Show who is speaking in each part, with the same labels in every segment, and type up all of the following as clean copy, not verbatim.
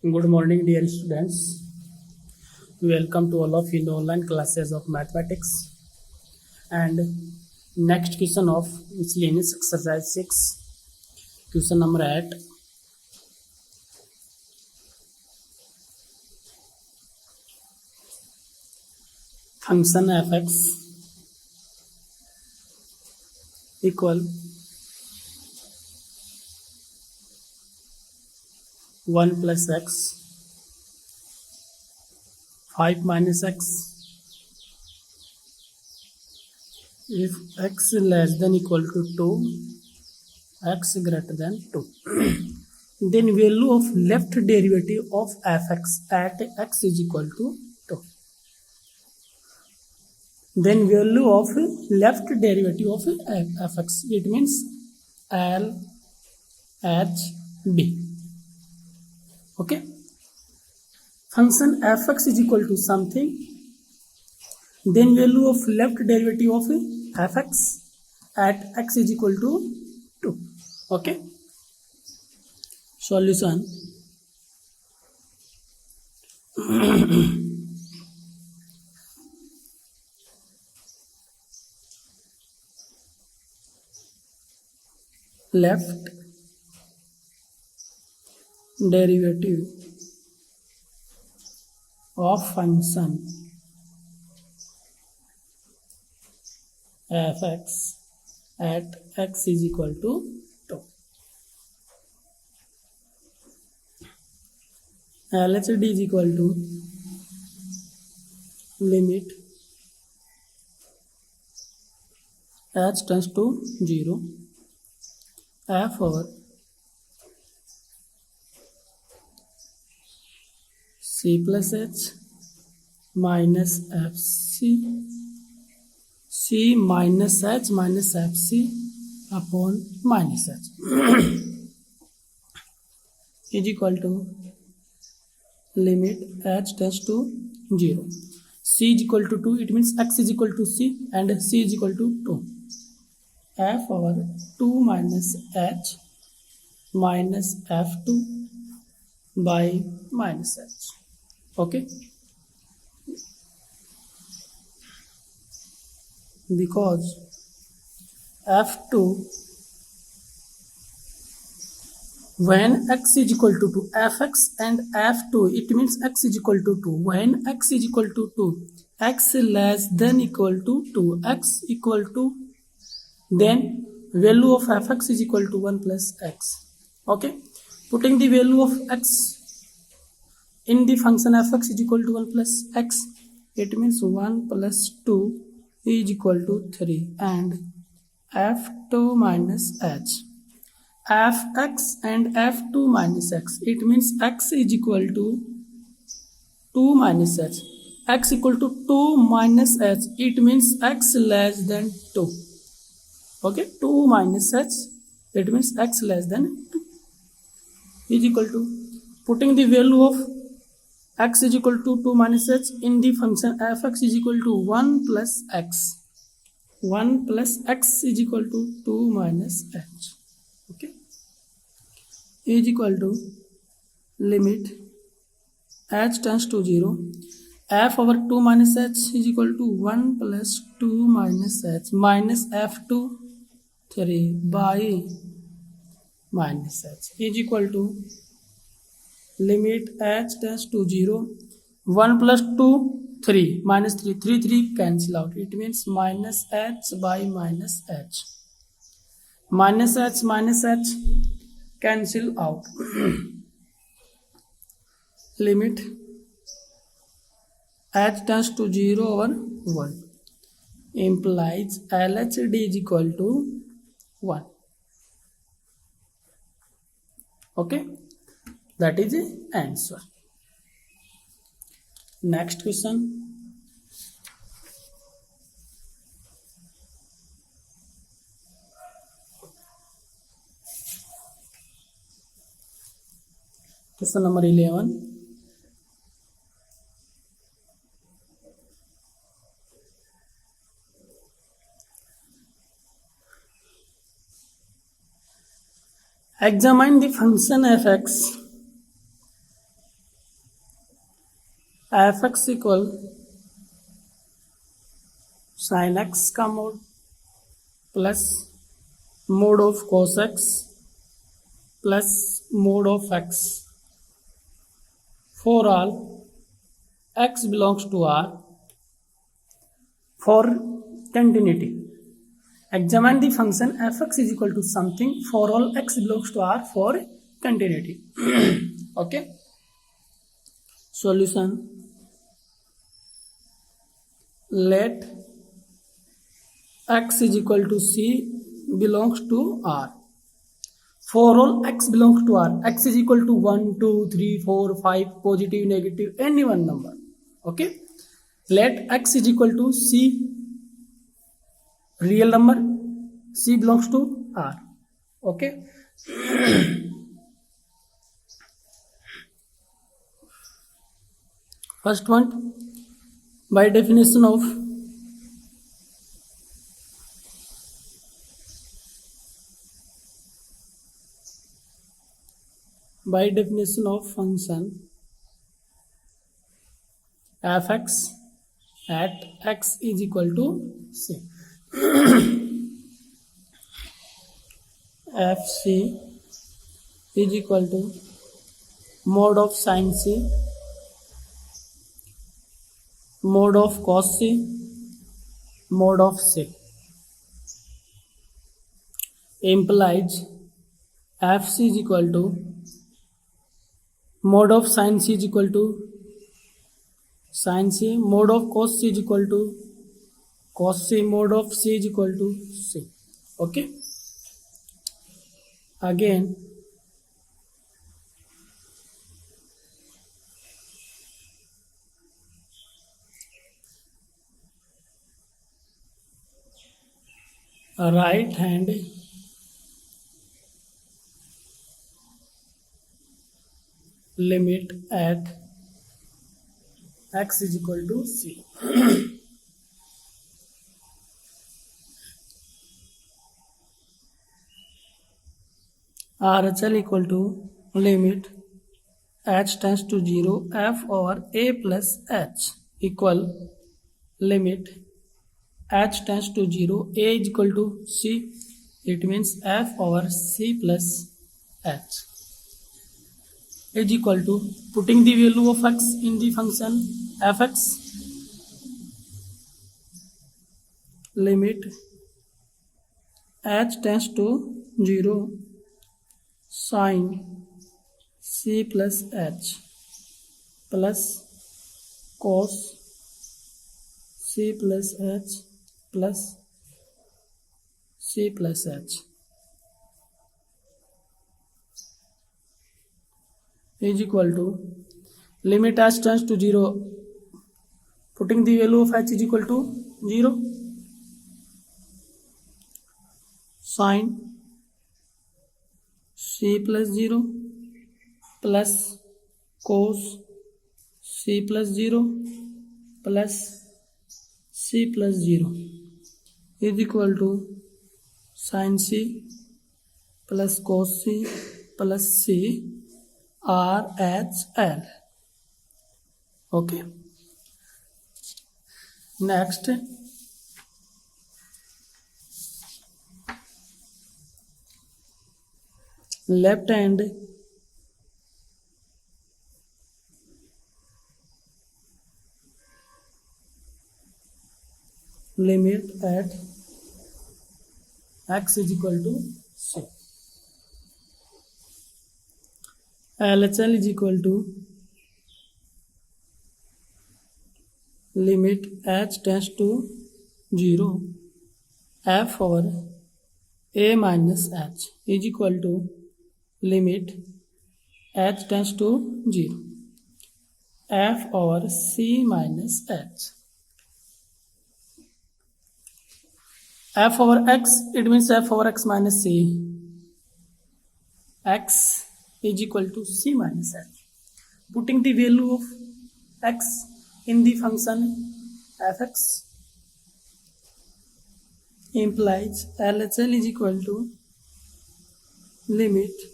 Speaker 1: Good morning, dear students. Welcome to all of you in the online classes of mathematics. And next question of miscellaneous exercise 6, question number 8. Function fx equal 1 plus x, 5 minus x. If x less than equal to 2, x greater than 2, then value of left derivative of fx at x is equal to 2. Then value of left derivative of fx, it means L H D. Okay, function fx is equal to something, then value of left derivative of fx at x is equal to 2. Okay, solution. Left derivative of function fx at x is equal to 2. LHD is equal to limit h tends to 0 f over c plus h minus fc c minus h minus fc upon minus h is equal to limit h tends to 0. C is equal to 2, it means x is equal to c and c is equal to 2. F over 2 minus h minus f2 by minus h. Okay, because f2 when x is equal to 2, fx and f2, it means x is equal to 2. When x is equal to 2, x less than equal to 2, x equal to, then value of fx is equal to 1 plus x. Okay, putting the value of x in the function fx is equal to 1 plus x, it means 1 plus 2 is equal to 3 and f2 minus h. Fx and f2 minus x, it means x is equal to 2 minus h. X equal to 2 minus h, it means x less than 2. Okay, 2 minus h, it means x less than 2 is equal to, putting the value of x is equal to 2 minus h in the function fx is equal to 1 plus x. 1 plus x is equal to 2 minus h. Okay, is equal to limit h tends to 0, f over 2 minus h is equal to 1 plus 2 minus h minus f2 3 by minus h is equal to limit h tends to 0, 1 plus 2 3 minus 3 3 cancel out, it means minus h by minus h. Minus h cancel out. Limit h tends to 0 over 1 implies LHD is equal to 1. Okay, that is the answer. Next question. Question number 11. Examine the function fx fx equal sin x का mode plus mode of cos x plus mode of x for all x belongs to R. For continuity, examine the function fx is equal to something for all x belongs to R for continuity. Okay, solution: let x is equal to c belongs to R. For all x belongs to R, x is equal to 1, 2, 3, 4, 5, positive, negative, any one number. Okay, let x is equal to c, real number, c belongs to R. Okay, first one, by definition of function fx at x is equal to c. fc is equal to mod of sin c, mod of cos c, mod of c, implies fc is equal to mod of sin c is equal to sin c, mod of cos c is equal to cos c, mod of c is equal to c. Okay, again right hand limit at x is equal to c. RHL equal to limit h tends to 0 f over a plus h equal limit h tends to 0 a is equal to c. It means f over c plus h is equal to, putting the value of x in the function fx, limit h tends to 0 sin c plus h plus cos c plus h plus c plus h is equal to, limit h tends to 0, putting the value of h is equal to 0, sin c plus 0 plus cos c plus 0 plus c plus 0 is equal to sin c plus cos c plus c RHL. Okay, next left hand limit at x is equal to c. LHL is equal to limit h tends to 0 f over a minus h is equal to limit h tends to 0 f over c minus h. F over x, it means f over x minus c. X is equal to c minus h. Putting the value of x in the function fx implies LHL is equal to limit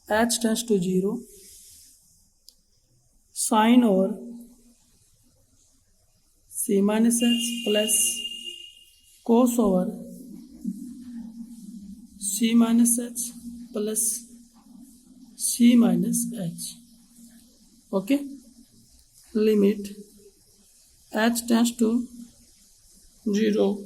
Speaker 1: h tends to 0 sin over c minus h plus cos over c minus h plus c minus h. Okay, limit h tends to 0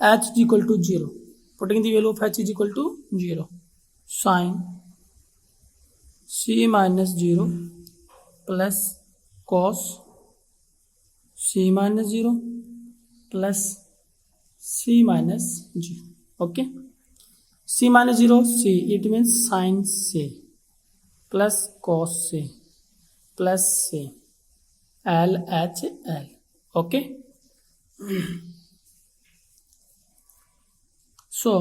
Speaker 1: h is equal to 0. Putting the value of h is equal to 0. Sin c minus 0 plus cos c minus 0 plus c minus 0. Okay. c minus 0 c, it means sin c plus cos c plus c l h l. Okay. So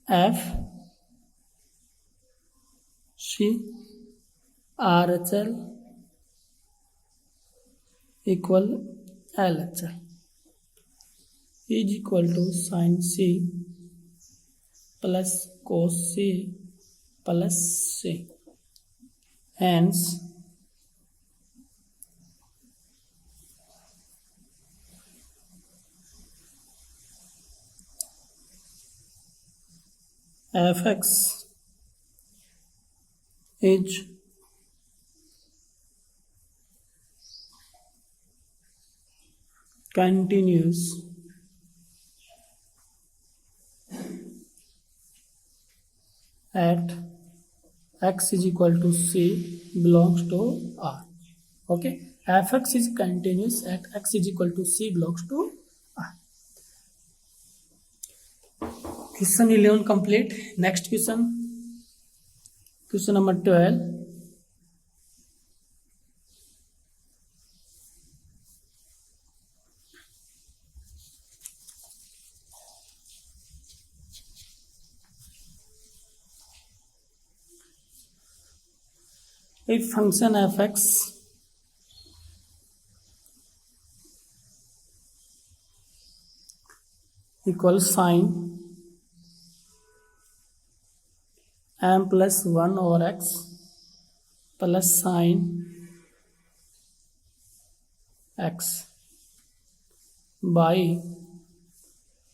Speaker 1: f c RHL equal LHL is equal to sin c plus cos c plus c. Hence fx is continuous at x is equal to c belongs to R. Okay, fx is continuous at x is equal to c belongs to R. Question 11 complete. Next question, question number 12. If function fx equals sin m plus 1 over x plus sin x by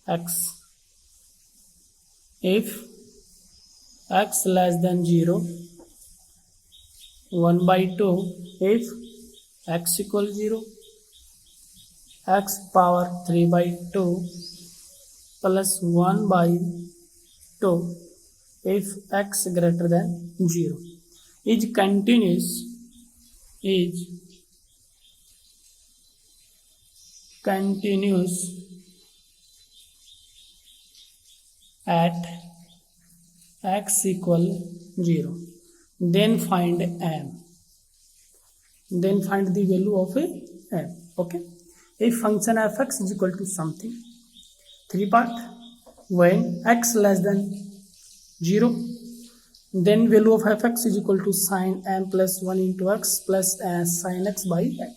Speaker 1: x, if x less than 0, 1 by 2 if x equals 0, x power 3 by 2 plus 1 by 2 if x greater than 0, is continuous at x equal 0. Then find m. Then find the value of a m. Okay. If function fx is equal to something, 3 part, when x less than 0, then value of fx is equal to sin m plus 1 into x plus sin x by x.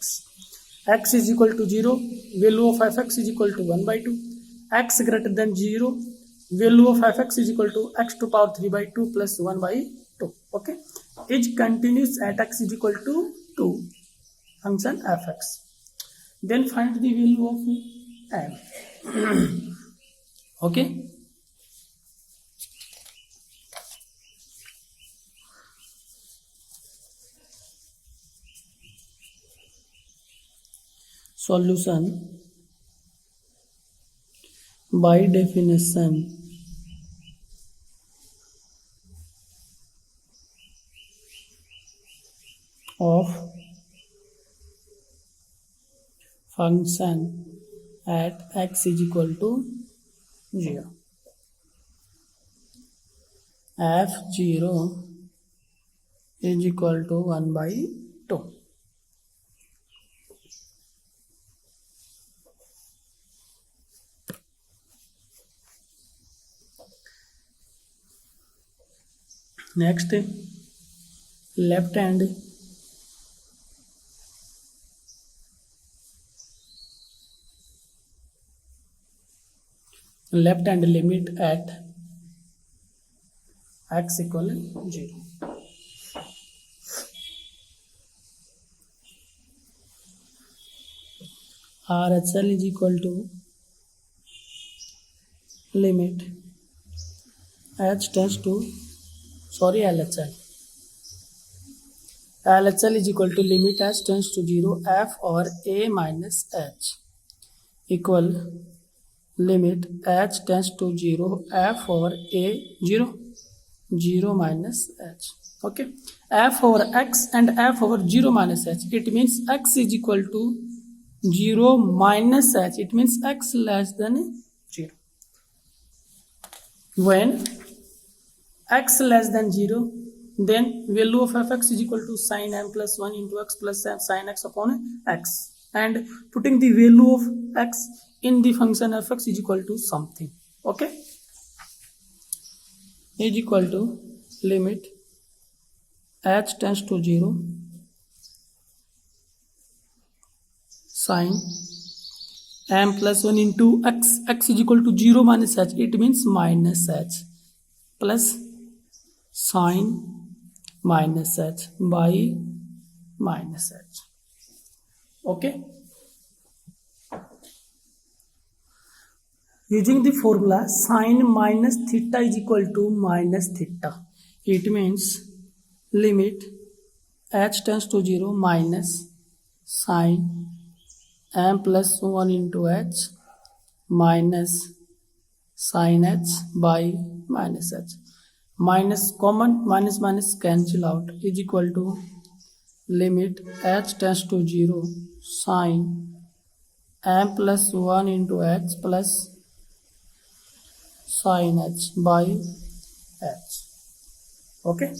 Speaker 1: X is equal to 0, value of fx is equal to 1 by 2. X greater than 0, value of fx is equal to x to power 3 by 2 plus 1 by 2. Okay, is continuous at x is equal to 2, function fx. Then find the value of m. Okay, solution. By definition, of function at x is equal to 0. f0 is equal to 1 by 2. Next, left hand left hand limit at x equal 0. RHL is equal to limit h tends to LHL. LHL is equal to limit h tends to 0 f or a minus h equal limit h tends to 0 f over a 0 minus h. Okay, f over x and f over 0 minus h, it means x is equal to 0 minus h, it means x less than 0. When x less than 0, then value of fx is equal to sin m plus 1 into x plus sin x upon x, and putting the value of x in the function fx is equal to something. Okay, is equal to limit h tends to 0 sin m plus 1 into x is equal to 0 minus h, it means minus h, plus sin minus h by minus h. Okay, using the formula sin minus theta is equal to minus theta, it means limit h tends to 0 minus sin m plus 1 into h minus sin h by minus h. Minus common, minus cancel out, is equal to limit h tends to 0 sin m plus 1 into h plus sin h by h. Okay,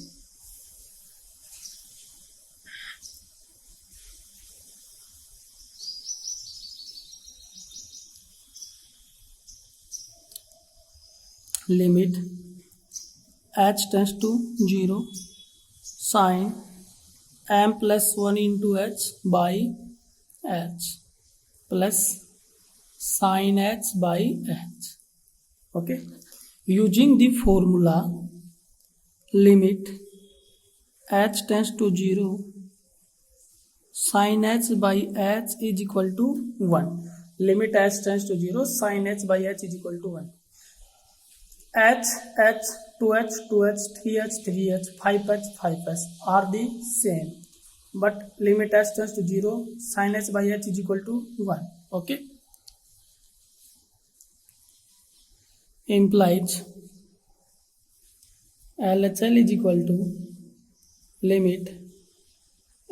Speaker 1: limit h tends to 0 sin m plus 1 into h by h plus sin h by h. Okay, using the formula limit h tends to 0 sin h by h is equal to 1. Limit h tends to 0 sin h by h is equal to 1. h, 2h, 3h, 3h, 5h, 5h are the same, but limit h tends to 0 sin h by h is equal to 1. Okay, implies LHL is equal to limit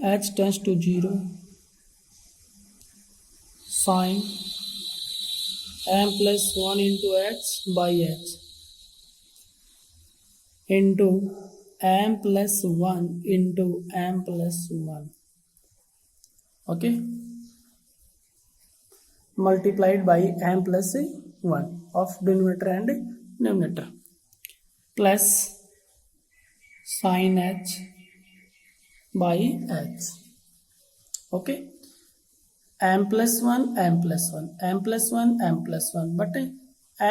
Speaker 1: h tends to 0 sin m plus 1 into h by h into m plus 1 into m plus 1. Okay, multiplied by m plus 1 of denominator and numerator plus sin h by h. Okay, m plus 1, m plus 1, m plus 1, m plus 1, but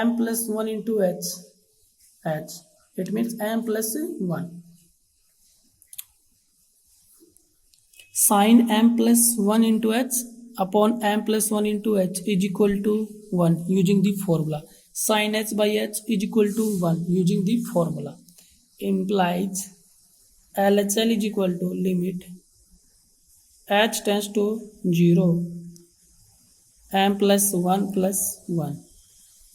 Speaker 1: m plus 1 into h, it means m plus 1. Sin m plus 1 into h upon m plus 1 into h is equal to 1 using the formula. Sin h by h is equal to 1 using the formula. Implies LHL is equal to limit h tends to 0 m plus 1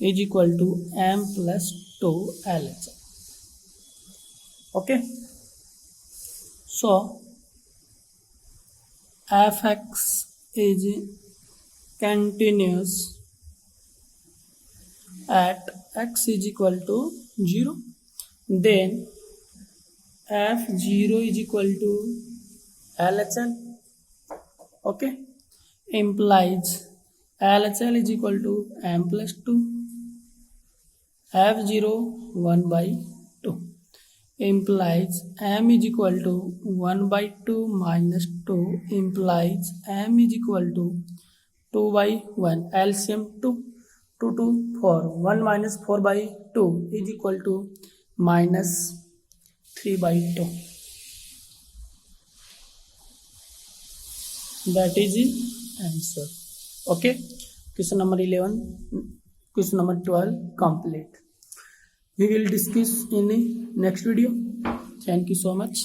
Speaker 1: is equal to m plus 2 LHL. Okay, so fx is continuous at x is equal to 0, then f0 is equal to LHL. Okay, implies LHL is equal to m plus 2, f0 1 by 2, implies m is equal to 1 by 2 minus 2, implies m is equal to 2 by 1, LCM 2, 2 to 4. 1 minus 4 by 2 is equal to minus 3 by 2. That is the answer. Okay. Question number 11. Question number 12 complete. We will discuss in the next video. Thank you so much.